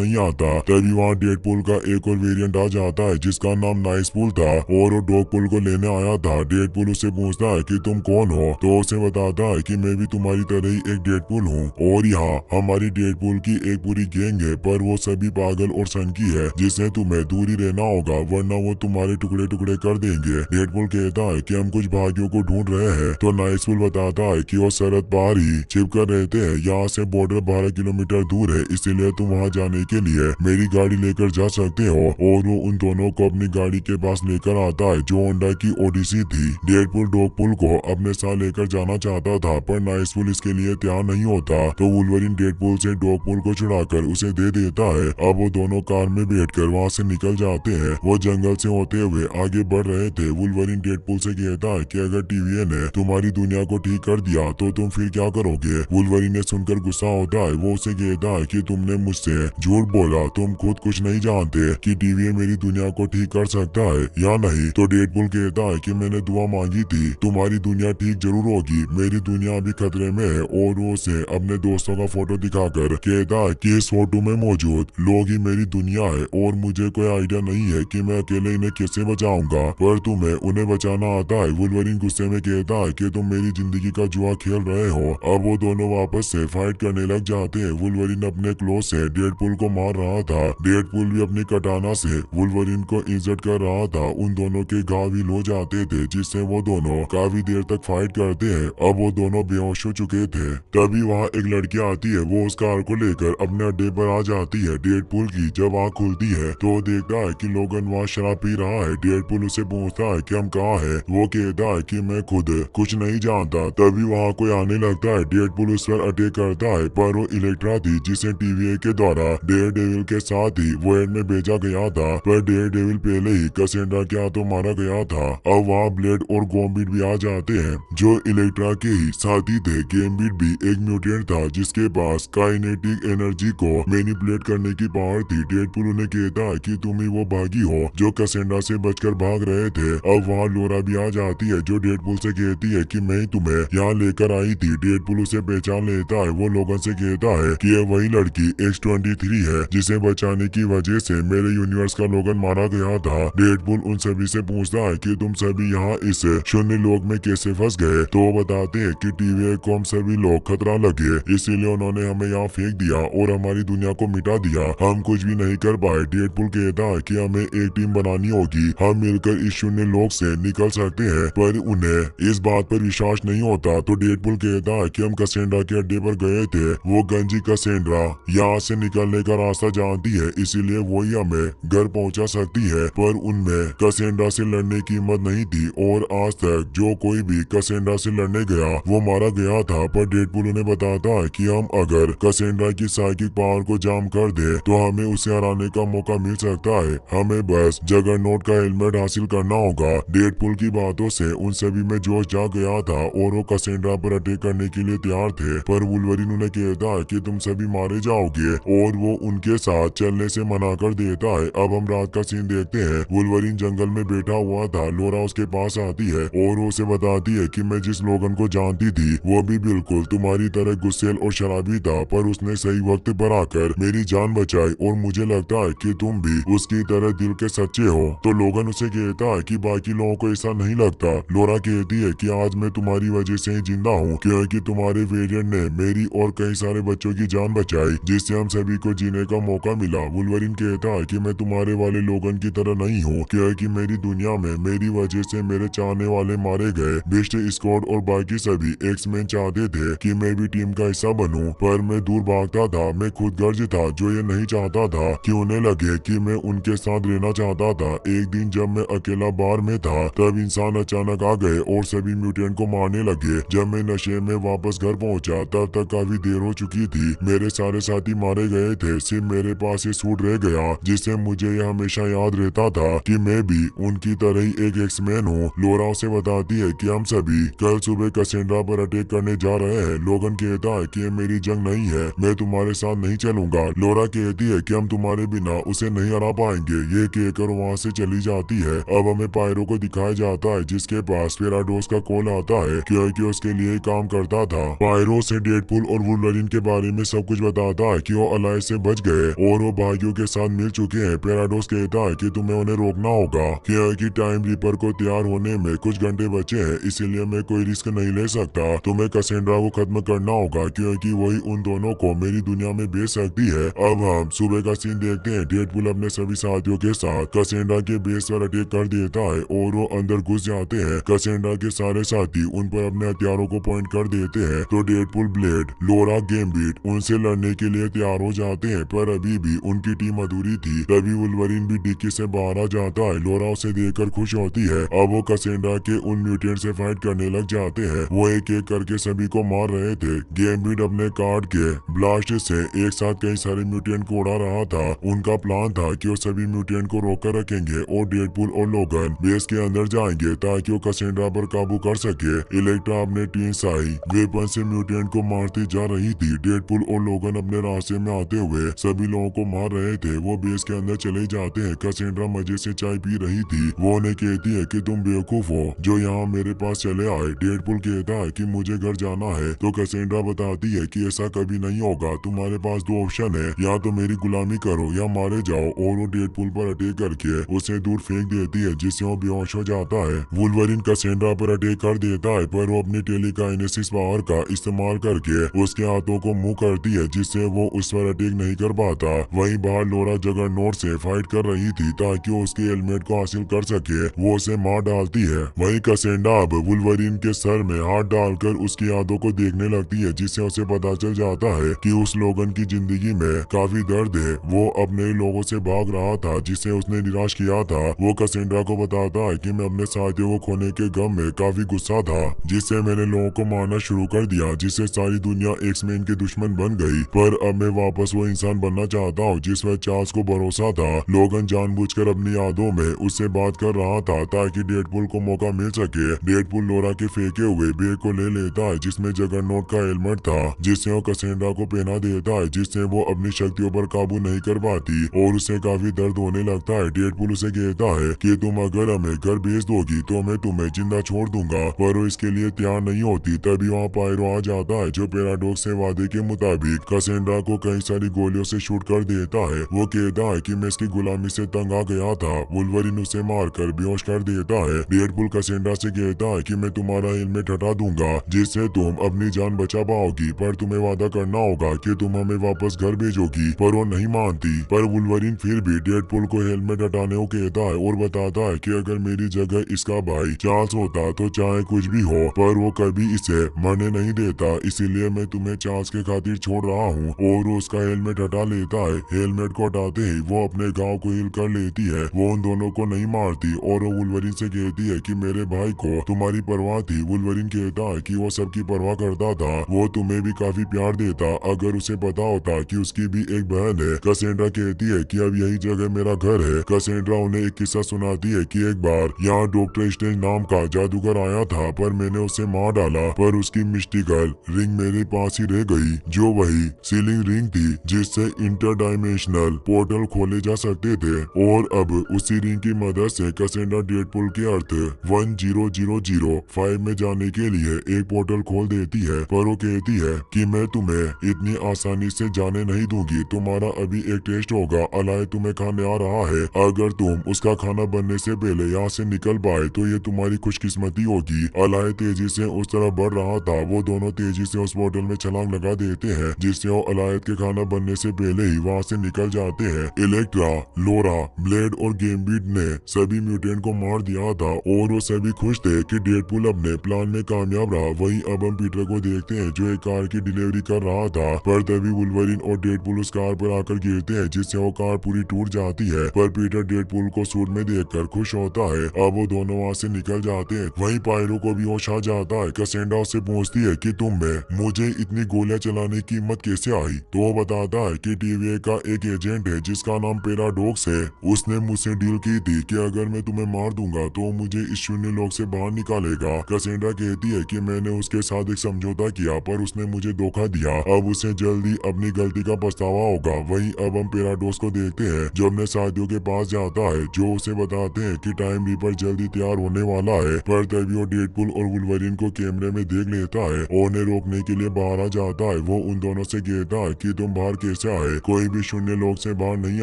नहीं आता। तभी वहाँ डेडपूल का एक और वेरिएंट आ जाता है जिसका नाम नाइसपूल था और वो डॉगपूल को लेने आया था। डेडपूल उससे पूछता है कि तुम कौन हो, तो उसे बताता है कि मैं भी तुम्हारी तरह ही एक डेडपूल हूँ और यहाँ हमारी डेडपूल की एक पूरी गैंग है, पर वो सभी पागल और सनकी है जिससे तुम्हें दूर ही रहना होगा वरना वो तुम्हारे टुकड़े टुकड़े कर देंगे। डेडपूल कहता है कि हम कुछ भाइयों को ढूंढ रहे हैं, तो नाइसपूल बताता है कि वो सरहद पार ही छिप कर रहते हैं, यहाँ से बॉर्डर 12 किलोमीटर दूर है, इसीलिए तुम वहाँ जाने के लिए मेरी गाड़ी लेकर जा सकते हो। और वो उन दोनों को अपनी गाड़ी के पास लेकर आता है जो होंडा की ओडिसी थी। डेडपूल डॉगपूल को अपने साथ लेकर जाना चाहता था पर नाइसपूल इसके लिए तैयार नहीं होता, तो वुल्वरीन डेडपूल से डॉगपूल को छुड़ाकर उसे दे देता है। अब वो दोनों कार में बैठकर वहाँ से निकल जाते हैं। वो जंगल से होते हुए आगे बढ़ रहे थे। वुल्वरीन डेडपूल से कहता है कि अगर टीवीए ने तुम्हारी दुनिया को ठीक कर दिया तो तुम फिर क्या करोगे। वुल्वरीन ने सुनकर गुस्सा होता है। वो उसे कहता है कि तुमने मुझसे झूठ बोला, तुम खुद कुछ नहीं जानते कि टीवीए मेरी दुनिया को ठीक कर सकता है या नहीं। तो डेडपूल कहता है कि मैंने दुआ मांगी थी, तुम्हारी दुनिया ठीक जरूर होगी, मेरी दुनिया अभी खतरे में है। और वो उसे अपने दोस्तों का फोटो दिखाकर कहता है कि इस फोटो में मौजूद लोग ही मेरी दुनिया है और मुझे कोई आइडिया नहीं है कि मैं अकेले इन्हें कैसे बचाऊंगा, पर तुम्हें उन्हें बचाना आता है। वुल्वरीन गुस्से में कहता है कि तुम मेरी जिंदगी का जुआ खेल रहे हो। अब वो दोनों वापस से फाइट करने लग जाते हैं। वुल्वरीन अपने क्लोज से डेडपूल को मार रहा था, डेडपूल भी अपनी कटाना से वुल्वरीन को इंजर्ड कर रहा था। उन दोनों के घाव हील हो जाते थे जिससे वो दोनों काफी देर तक फाइट करते हैं। अब वो दोनों बेहोश हो चुके थे। तभी वहाँ एक लड़की आती है, वो उस कार को लेकर अपने अड्डे पर आ जाती है। डेडपूल की जब आँख खुलती है तो वो देखता है कि लोगन वहाँ शराब पी रहा है। डेडपूल उसे पूछता है कि हम कहाँ हैं। वो कहता है कि मैं खुद कुछ नहीं जानता। तभी वहाँ कोई आने लगता है। डेडपूल उस पर अटैक करता है पर वो इलेक्ट्रा थी जिसे टीवीए के द्वारा डेयरडेविल के साथ ही वॉयड में भेजा गया था, पर डेयरडेविल पहले ही कैसेंड्रा के हाथों मारा गया था। अब वहाँ ब्लेड और गॉम्बिट भी आ जाते हैं जो इलेक्ट्रा के ही साथी थे। गैम्बिट भी एक म्यूटेंट था जिसके पास काइनेटिक एनर्जी को मैनिपुलेट करने की पावर थी। डेडपूल उन्हें कहता है कि तुम ही वो भागी हो जो कैसेंड्रा से बचकर भाग रहे थे। अब वहाँ लोरा भी आ जाती है जो डेडपूल से कहती है कि मैं तुम्हें यहाँ लेकर आई थी। डेडपूल उसे पहचान लेता है। वो लोगन से कहता है कि ये वही लड़की X-23 है जिसे बचाने की वजह से मेरे यूनिवर्स का लोगन मारा गया था। डेडपूल उन सभी से पूछता है कि तुम सभी यहाँ इस शून्य लोक में कैसे फंस गए, तो वो बताते हैं कि टीवीए को हम सभी लोग खतरा लगे, इसीलिए उन्होंने हमें यहाँ फेंक दिया और हमारी दुनिया को मिटा दिया, हम कुछ भी नहीं कर पाए। डेडपूल कहता है कि हमें एक टीम बनानी होगी, हम मिलकर इस शून्य लोक से निकल सकते हैं, पर उन्हें इस बात पर विश्वास नहीं होता। तो डेडपूल कहता है कि हम कैसेंड्रा के अड्डे पर गए थे, वो गंजी कैसेंड्रा यहाँ से निकलने का रास्ता जानती है, इसीलिए वही हमें घर पहुँचा सकती है, पर उनमें कैसेंड्रा से लड़ने की हिम्मत नहीं थी और आज तक जो कोई भी कैसेंड्रा से लड़ने गया वो मारा गया था। पर डेडपूल उन्हें बताता है कि हम अगर कैसेंड्रा की साइकिक पावर को जाम कर दे तो हमें उसे हराने का मौका मिल सकता है, हमें बस जगरनॉट का हेलमेट हासिल करना होगा। डेडपूल की बातों से उन सभी में जोश जाग गया था और वो कैसेंड्रा पर अटैक करने के लिए तैयार थे, पर वुल्वरीन उन्हें कहता है कि तुम सभी मारे जाओगे और वो उनके साथ चलने से मना कर देता है। अब हम रात का सीन देखते हैं। वुल्वरीन जंगल में बैठा हुआ था। लोरा उसके पास आती है और उसे बताती है कि मैं जिस लोगन को जानती थी वो भी बिल्कुल तुम्हारी तरह गुस्सेल और शराबी था, पर उसने सही वक्त पर आकर मेरी जान बचाई और मुझे लगता है कि तुम भी उसकी तरह दिल के सच्चे हो। तो लोगन उसे कहता है कि बाकी लोगों को ऐसा नहीं लगता। लोरा कहती है कि आज मैं तुम्हारी वजह से ही जिंदा हूँ क्योंकि तुम्हारे वेरिएंट ने मेरी और कई सारे बच्चों की जान बचाई जिससे हम सभी को जीने का मौका मिला। वुल्वरीन कहता है कि मैं तुम्हारे वाले लोगन की तरह नहीं हूँ क्योंकि मेरी दुनिया में मेरी वजह से मेरे चाहने वाले मारे गए। बेस्ट स्क्वाड और बाकी सभी एक्समैन चाहते थे कि मैं भी टीम का हिस्सा बनूं, पर मैं दूर भागता था। मैं खुद गर्ज था जो ये नहीं चाहता था कि उन्हें लगे कि मैं उनके साथ रहना चाहता था। एक दिन जब मैं अकेला बार में था तब इंसान अचानक आ गए और सभी म्यूटेंट को मारने लगे। जब मैं नशे में वापस घर पहुंचा तब तक काफी देर हो चुकी थी। मेरे सारे साथी मारे गए थे, सिर्फ मेरे पास ये सूट रह गया जिससे मुझे ये हमेशा याद रहता था कि मैं भी उनकी तरह ही एक एक्समैन हूँ। लोरा उसे बताती है कि हम सभी कल सुबह कैसेंड्रा पर अटैक करने जा रहे हैं। लोगन कहता है कि ये मेरी जंग नहीं है, मैं तुम्हारे साथ नहीं चलूंगा। लोरा कहती है कि हम तुम्हारे बिना उसे नहीं हरा पाएंगे। ये कहकर वहाँ से चली जाती है। अब हमें पायरो को दिखाया जाता है जिसके पास पेराडोस का कॉल आता है क्योंकि उसके लिए काम करता था। था। पायरो से डेडपूल और वुल्वरिन के बारे में सब कुछ बताता है कि वो अलायंस से बच गए और वो भाइयों के साथ मिल चुके हैं। पैराडॉक्स कहता है कि तुम्हें उन्हें रोकना होगा क्योंकि टाइम रीपर को तैयार होने में कुछ घंटे बचे हैं, इसीलिए मैं कोई रिस्क नहीं ले सकता। तुम्हें कैसेंड्रा को खत्म करना होगा क्योंकि वही उन दोनों को मेरी दुनिया में भेज सकती है। अब हम सुबह का सीन देखते हैं। डेडपूल अपने सभी साथियों के साथ कैसेंड्रा के बेस पर अटैक कर देता है और वो अंदर घुस जाते हैं। कैसेंड्रा के सारे साथी उन पर अपने हथियारों को पॉइंट कर देते हैं तो डेडपूल, ब्लेड, लोरा, गैम्बिट उनसे लड़ने के लिए तैयार हो जाते हैं, पर अभी भी उनकी टीम अधूरी थी। तभी वुल्वरिन भी डिक्की से बाहर आ जाता है। लोरा उसे देखकर खुश होती है। अब वो कैसेंड्रा के उन म्यूटेंट से फाइट करने लग जाते हैं। वो एक एक करके सभी को मार रहे थे। गैम्बिट अपने कार्ड के ब्लास्ट से एक साथ कई सारे म्यूटेंट को उड़ा रहा था। उनका प्लान था कि वो सभी म्यूटेंट को रोककर रखेंगे और डेडपूल और लोगन बेस के अंदर जाएंगे ताकि वो कैसेंड्रा पर काबू कर सके। इलेक्ट्रा अपने टीन साई वेपन से म्यूटेंट को मारती जा रही थी। डेडपूल और लोगन अपने रास्ते में आते हुए सभी लोगों को मार रहे थे। वो बेस के अंदर चले जाते हैं। कैसेंड्रा मजे से चाय पी रही थी। वो उन्हें कहती है कि तुम बेवकूफ हो जो यहाँ मेरे पास चले आए। डेडपूल कहता है कि मुझे घर जाना है तो कैसेंड्रा बताती है कि ऐसा कभी नहीं होगा, तुम्हारे पास दो ऑप्शन है, या तो मेरी गुलामी करो या मारे जाओ। और वो डेडपूल पर अटैक करके उसे दूर फेंक देती है जिससे वो बेहोश हो जाता है। वुल्वरिन कैसेंड्रा पर अटैक कर देता है पर वो अपनी टेलीकाइनेसिस पावर का इस्तेमाल करके उसके हाथों को मुंह करती है जिससे वो उस पर अटैक नहीं कर पाता। वहीं बाहर लोरा जगरनॉट से फाइट कर रही थी ताकि वो उसके हेलमेट को हासिल कर सके। वो उसे मार डालती है। वहीं कैसेंड्रा अब वुल्वरिन के सर में हाथ डालकर उसकी यादों को देखने लगती है जिससे उसे पता चल जाता है कि उस लोगन की जिंदगी में काफी दर्द है। वो अपने लोगों से भाग रहा था जिसे उसने निराश किया था। वो कैसेंड्रा को बताता है कि मैं अपने साथियों को खोने के गम में काफी गुस्सा था जिससे मैंने लोगों को मारना शुरू कर दिया जिससे सारी दुनिया एक्स-मैन के दुश्मन बन गई। पर अब मैं वापस वो इंसान बनना चाहता हूँ जिस पर चार्ल्स को भरोसा था। लोगन जानबूझकर अपनी यादों में उससे बात कर रहा था ताकि डेडपूल को मौका मिल सके। डेडपूल लोरा के फेंके हुए बैग को ले लेता है जिसमें जगरनॉट का हेलमेट था जिससे वो कैसेंड्रा को पहना देता है जिससे वो अपनी शक्तियों पर काबू नहीं कर पाती और उसे काफी दर्द होने लगता है। डेडपूल उसे कहता है कि तुम अगर हमें घर भेज दोगी तो मैं तुम्हें जिंदा छोड़ दूंगा, पर वो इसके लिए तैयार नहीं होती। तभी वहाँ पायरो आ जाता है जो पैराडॉक्स से वादे के मुताबिक कैसेंड्रा को कई सारी गोलियों से शूट कर देता है। वो कहता है कि मैं इसकी गुलामी से तंग आ गया था। वुल्वरिन उसे मारकर बेहोश कर देता है। डेडपूल कैसेंड्रा से कहता है कि मैं तुम्हारा हेलमेट हटा दूंगा जिससे तुम अपनी जान बचा पाओगी, पर तुम्हें वादा करना होगा कि तुम हमें वापस घर भेजोगी। पर वो नहीं मानती। पर वुल्वरिन फिर भी डेडपूल को हेलमेट हटाने को कहता है और बताता है कि अगर मेरी जगह इसका भाई चार्ल्स होता तो चाहे कुछ भी हो पर वो कभी इसे मरने नहीं देता, इसीलिए मैं तुम्हें चार्ल्स के खातिर छोड़ रहा हूँ। और उसका हेलमेट हटा लेता है। हेलमेट को हटाते ही वो अपने गाँव को हिल कर लेती है। वो उन दोनों को नहीं मारती और वो वुल्वरिन से कहती है कि मेरे भाई को तुम्हारी परवाह थी। वुल्वरिन कहता है कि वो सबकी परवाह करता था, वो तुम्हें भी काफी प्यार देता अगर उसे पता होता कि उसकी भी एक बहन है। कैसेंड्रा कहती है कि अब यही जगह मेरा घर है। कैसेंड्रा उन्हें एक किस्सा सुनाती है कि एक बार यहाँ डॉक्टर स्ट्रेंज नाम का जादूगर आया था पर मैंने उसे मार डाला, पर उसकी मिस्टिकल रिंग मेरे पास ही रह गई जो वही सीलिंग रिंग थी जिससे इंटरडायमेंशनल पोर्टल खोले जा सकते थे। और अब उसी रिंग की मदद से कैसेंड्रा डेडपूल के अर्थ 10005 में जाने के लिए एक पोर्टल खोल देती है। पर वो कहती है कि मैं तुम्हें इतनी आसानी से जाने नहीं दूंगी, तुम्हारा अभी एक टेस्ट होगा। अलाय तुम्हें खाने आ रहा है, अगर तुम उसका खाना बनने से पहले यहाँ से निकल पाए तो ये तुम्हारी खुशकिस्मती होगी। अलाय तेजी से उस तरफ बढ़ रहा था। वो दोनों तेजी से उस पोर्टल में छलांग लगा देते हैं जिससे वो अलायत के खाना बनने से पहले ही वहाँ से निकल जाते हैं। इलेक्ट्रा, लोरा, ब्लेड और गैम्बिट ने सभी म्यूटेंट को मार दिया था और वो सभी खुश थे कि डेडपूल अपने प्लान में कामयाब रहा। वहीं अब हम पीटर को देखते हैं जो एक कार की डिलीवरी कर रहा था, पर तभी वुल्वरिन और डेडपूल उस कार पर आकर गिरते हैं जिससे वो कार पूरी टूट जाती है। पर पीटर डेडपूल को सूट में देखकर खुश होता है। अब वो दोनों वहाँ से निकल जाते हैं। वहीं पायरो को भी होश आ जाता है। कैसेंड्रा उससे पूछती है कि तुम में मुझे इतनी गोलियां चलाने की हिम्मत कैसे आई? तो वो बताता है कि TVA का एक एजेंट है जिसका नाम पैराडॉक्स है, उसने मुझसे डील की थी कि अगर मैं तुम्हें मार दूंगा तो मुझे इस शून्य लोक से बाहर निकालेगा। कैसेंड्रा कहती है कि मैंने उसके साथ एक समझौता किया पर उसने मुझे धोखा दिया, अब उसे जल्दी अपनी गलती का पछतावा होगा। वहीं अब हम पैराडॉक्स को देखते हैं जो अपने साथियों के पास जाता है जो उसे बताते हैं कि टाइम रीपर जल्दी तैयार होने वाला है। पर तभी वो डेडपूल और वुल्वरिन को कैमरे में देख लेता है और उन्हें रोकने के लिए बाहर आ जाता है। वो उन दोनों से कहता है कि तुम बाहर कैसे आए, कोई भी शून्य लोक से बाहर नहीं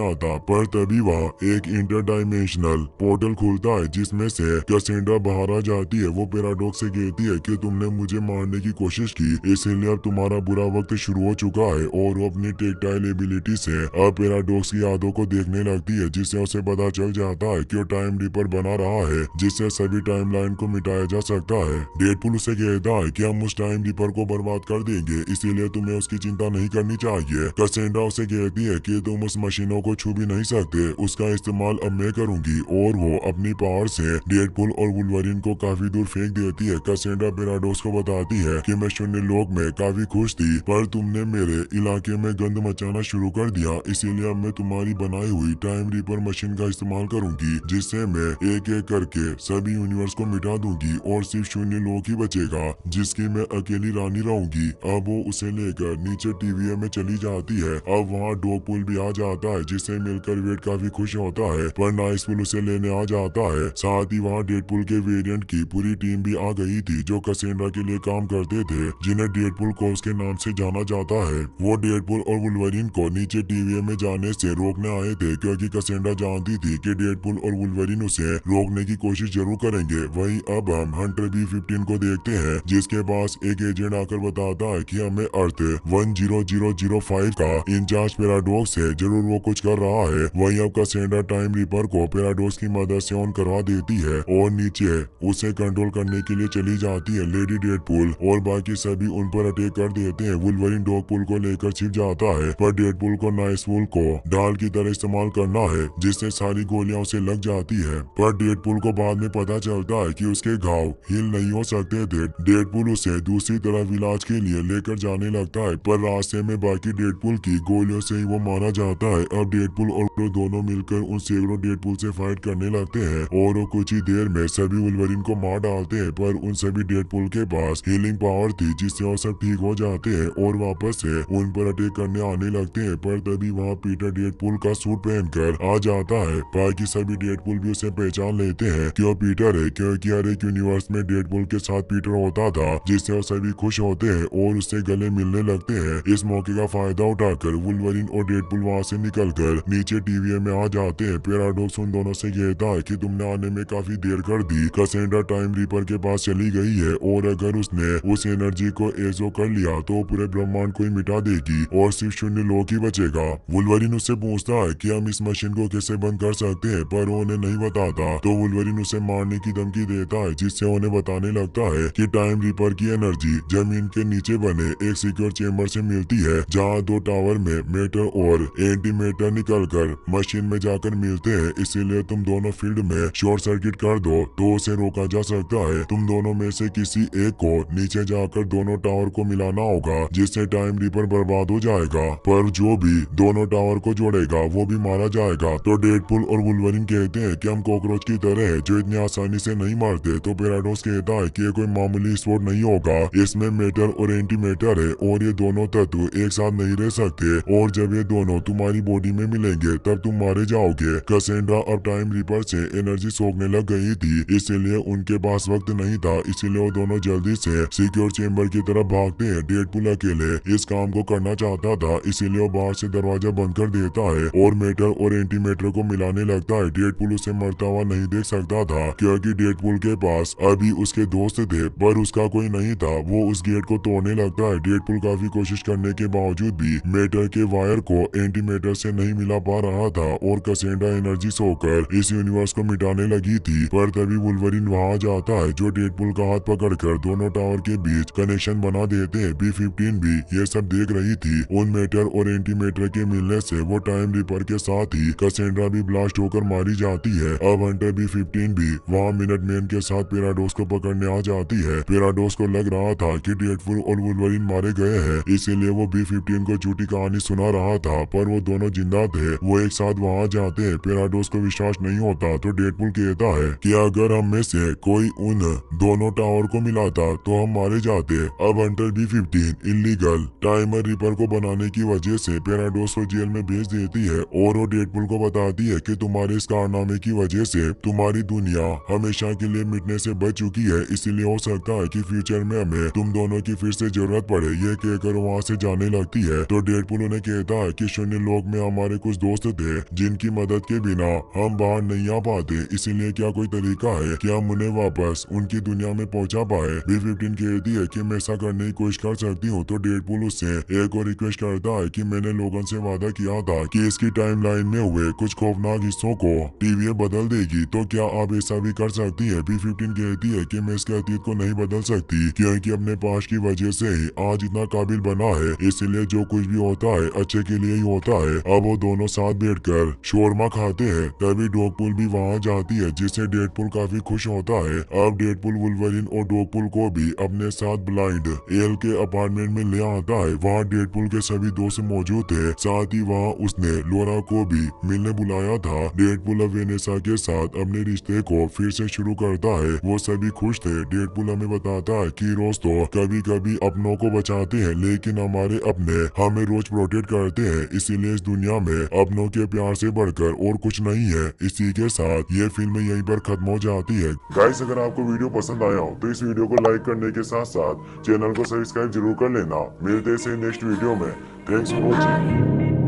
आता। पर तभी वहाँ एक इंटर डायमेंशनल पोर्टल खुलता है जिसमें से कैसेंड्रा बाहर आ जाती है। वो पैराडॉक्स से कहती है कि तुमने मुझे मारने की कोशिश की, इसीलिए अब तुम्हारा बुरा वक्त शुरू हो चुका है। और वो अपनी टेक्टाइल एबिलिटी से अब पैराडॉक्स की यादों को देखने लगती है, जिससे उसे पता चल जाता है कि वो टाइम रिपर बना रहा है जिससे सभी टाइमलाइन को मिटाया जा सकता है। डेडपूल उसे कहता है कि हम उस टाइम रिपर को बर्बाद कर देंगे, इसीलिए तुम्हें उसकी चिंता नहीं करनी चाहिए। कैसेंड्रा उसे कहती है कि तुम उस मशीनों को छू भी नहीं सकते, उसका इस्तेमाल अब मैं करूंगी। और वो अपनी पावर से डेडपूल और वुल्वरिन को काफी दूर फेंक देती है। कैसेंड्रा पैराडॉक्स को बताती है कि मैं शून्य लोक में काफी खुश थी, पर तुमने मेरे इलाके में गंद मचाना शुरू कर दिया, इसीलिए अब मैं तुम्हारी बनाई हुई टाइम रिपर मशीन का इस्तेमाल करूंगी, जिससे मैं एक एक करके सभी यूनिवर्स को मिटा दूंगी और सिर्फ शून्य लोक ही बचेगा जिसकी मैं अकेली रानी रहूंगी। अब वो उसे लेकर नीचे टीवीए में चली जाती है। अब वहाँ डॉगपूल भी आ जाता है, जिससे मिलकर वेट काफी खुश होता है, पर नाइसपूल उसे लेने आ जाता है। साथ ही वहाँ डेडपूल के वेरिएंट की पूरी टीम भी आ गई थी जो कैसेंड्रा के लिए काम करते थे, जिन्हें डेडपूल कोर्स के नाम से जाना जाता है। वो डेडपूल और वुल्वरिन को नीचे टीवीए में जाने से रोकने आए थे, क्योंकि कैसेंड्रा जानती थी कि डेडपूल और वुल्वरिन उसे रोकने की कोशिश जरूर करेंगे। वहीं अब हम हंटर B-15 को देखते हैं, जिसके पास एक एजेंट आकर बताता है कि हमें अर्थ 10005 का इंचार्ज पैराडॉक्स है, जरूर वो कुछ कर रहा है। वहीं अब कैसेंड्रा टाइम रिपर को पैराडॉक्स की मदद से ऑन करवा देती है और नीचे उसे कंट्रोल करने के लिए चली जाती है। लेडी डेडपूल और बाकी सभी उन पर अटैक कर देते हैं। वुल्वरिन डॉगपूल को लेकर छिप जाता है, पर डेडपूल को नाइसपूल को ढाल की तरह इस्तेमाल करना है, जिससे सारी गोलियां उसे लग जाती है। पर डेडपूल को बाद में पता चलता है कि उसके घाव हील नहीं हो सकते थे। डेडपूल उसे दूसरी तरफ इलाज के लिए लेकर जाने लगता है, पर रास्ते में बाकी डेडपूल की गोलियों से ही वो मारा जाता है। अब डेडपूल और वो दोनों मिलकर उन सैकड़ों डेडपूल से फाइट करने लगते हैं और वो कुछ ही देर में सभी वुल्वरिन को मार डालते हैं। पर उन सभी डेडपूल के पास हीलिंग पावर थी, जिससे वो सब ठीक हो जाते हैं और वापस से उन पर अटैक करने आने लगते हैं। पर तभी वहाँ पीटर डेडपूल का सूट पहनकर आ जाता है। बाकी सभी डेडपूल भी उसे पहचान लेते हैं कि वो पीटर है, क्योंकि हर एक यूनिवर्स में डेडपूल के साथ पीटर होता था, जिससे वो सभी खुश होते हैं और उससे गले मिलने लगते हैं। इस मौके का फायदा उठाकर वुल्वरिन और डेडपूल वहाँ से निकलकर नीचे टीवीए में आ जाते हैं। पैराडॉक्स उन दोनों से कहता है कि तुमने आने में काफी देर कर दी, कैसेंड्रा टाइम रिपर के पास चली गई है और अगर उसने उस एनर्जी को एजो कर लिया तो पूरे ब्रह्मांड को ही मिटा देगी और सिर्फ शून्य लोक ही बचेगा। वुल्वरिन उससे पूछता है कि हम इस मशीन को कैसे बंद कर सकते हैं, पर वो उन्हें नहीं बताता। तो वुल्वरिन उसे मारने की धमकी देता है, जिससे उन्हें बताने लगता है कि टाइम रिपर की एनर्जी जमीन के नीचे बने एक सिक्योर चेम्बर से मिलती है, जहाँ दो टावर में मैटर और एंटी मैटर निकलकर मशीन में जाकर मिलते हैं। इसीलिए तुम दोनों फील्ड में शॉर्ट सर्किट कर दो तो उसे रोका जा सकता है। तुम दोनों में से किसी एक को नीचे जाकर दोनों टावर को मिलाना होगा, जिससे टाइम रिपर बर्बाद हो जाएगा, पर जो भी दोनों टावर को जोड़ेगा वो भी मारा जाएगा। तो डेडपूल और वुल्वरिन कहते हैं कि हम कॉकरोच की तरह है जो इतनी आसानी से नहीं मारते। तो पैराडॉक्स कहता है कि ये कोई मामूली स्पोर्ट नहीं होगा, इसमें मैटर और एंटी मैटर है और ये दोनों तत्व एक साथ नहीं रह सकते, और जब ये दोनों तुम्हारी बॉडी में मिलेंगे तब तुम मारे जाओगे। कैसेंड्रा अब टाइम रिपर से एनर्जी सोखने लग गई थी, इसीलिए उनके पास वक्त नहीं था, इसीलिए वो दोनों जल्दी से सिक्योर चेम्बर की तरफ भागते हैं। डेडपूल अकेले इस काम को करना चाहता था, इसीलिए वो बाहर से दरवाजा बंद कर देता है और मैटर और एंटी मैटर को मिलाने लगता है। डेडपूल उसे मरता हुआ नहीं देख सकता था, क्योंकि डेडपूल के पास अभी उसके दोस्त थे, पर उसका कोई नहीं था। वो उस गेट को तोड़ने लगता है। डेडपूल काफी कोशिश करने के बावजूद भी मैटर के वायर को एंटी मैटर से नहीं मिला पा रहा था और कैसेंड्रा एनर्जी सोकर इस यूनिवर्स को मिटाने लगी थी। पर तभी वुल्वरिन वहां जाता है, जो डेडपूल का हाथ पकड़कर दोनों टावर के बीच कनेक्शन बना देते हैं। B-15 भी ये सब देख रही थी। उन मैटर और एंटी मैटर के मिलने से वो टाइम रिपर के साथ ही कैसेंड्रा भी ब्लास्ट होकर मारी जाती है। अब हंटर B-15 भी वहाँ मिनटमैन के साथ पैराडॉक्स को पकड़ने आ जाती है। पैराडॉक्स को लग रहा था कि डेडपूल और वुल्वरिन मारे गए हैं, इसीलिए वो B-15 को झूठी कहानी सुना रहा था, पर वो दोनों जिंदा थे। वो एक साथ वहाँ जाते हैं। पैराडॉक्स को विश्वास नहीं होता, तो डेडपूल कहता है कि अगर हम में से कोई उन दोनों टावर को मिलाता तो हम मारे जाते। अब Hunter B-15 illegal timer ripper को बनाने की वजह से पैराडॉक्स को जेल में भेज देती है और वो डेडपूल को बताती है कि तुम्हारे इस कारनामे की वजह से तुम्हारी दुनिया हमेशा के लिए मिटने से बच चुकी है, इसीलिए हो सकता है कि फ्यूचर में हमें तुम दोनों की फिर से जरूरत पड़े, ये कहकर वहाँ से जाने लगती है। तो डेडपूल उन्हें कहता है कि शून्य लोक में हमारे कुछ दोस्त थे जिनकी मदद के बिना हम बाहर नहीं आ पाते, इसीलिए क्या कोई तरीका है कि हम उन्हें वापस उनकी दुनिया में पहुंचा पाए। B-15 कहती है कि मैं ऐसा करने की कोशिश कर सकती हूँ। तो डेडपूल उससे एक और रिक्वेस्ट करता है कि मैंने लोगन से वादा किया था कि इसकी टाइमलाइन में हुए कुछ खौफनाक हिस्सों को टीवी बदल देगी, तो क्या आप ऐसा भी कर सकती है। B-15 कहती है कि मैं इसके अतीत को नहीं बदल सकती क्योंकि अपने पास की वजह से ही आज इतना काबिल बना है, इसलिए जो कुछ भी होता है अच्छे के लिए ही होता है। अब वो दोनों साथ बैठकर शोरमा खाते हैं। तभी डॉगपुल भी वहाँ जाती है जिससे डेडपूल काफी खुश होता है। अब डेडपूल वुल्वरीन और डॉगपुल को भी अपने साथ ब्लाइंड एल के अपार्टमेंट में ले आता है। वहाँ डेडपूल के सभी दोस्त मौजूद थे, साथ ही वहाँ उसने लोरा को भी मिलने बुलाया था। डेडपूल अब वेनेसा के साथ अपने रिश्ते को फिर से शुरू करता है। वो सभी खुश थे। डेडपूल हमें बताता है कि रोज तो कभी कभी अपनों को बचाते हैं लेकिन हमारे अपने हमें रोज प्रोटेक्ट करते हैं, इसीलिए इस दुनिया में अपनों के प्यार से बढ़कर और कुछ नहीं है। इसी के साथ ये फिल्म यहीं पर खत्म हो जाती है। गाइस, अगर आपको वीडियो पसंद आया हो तो इस वीडियो को लाइक करने के साथ साथ चैनल को सब्सक्राइब जरूर कर लेना। मिलते हैं नेक्स्ट वीडियो में। Thanks for watching.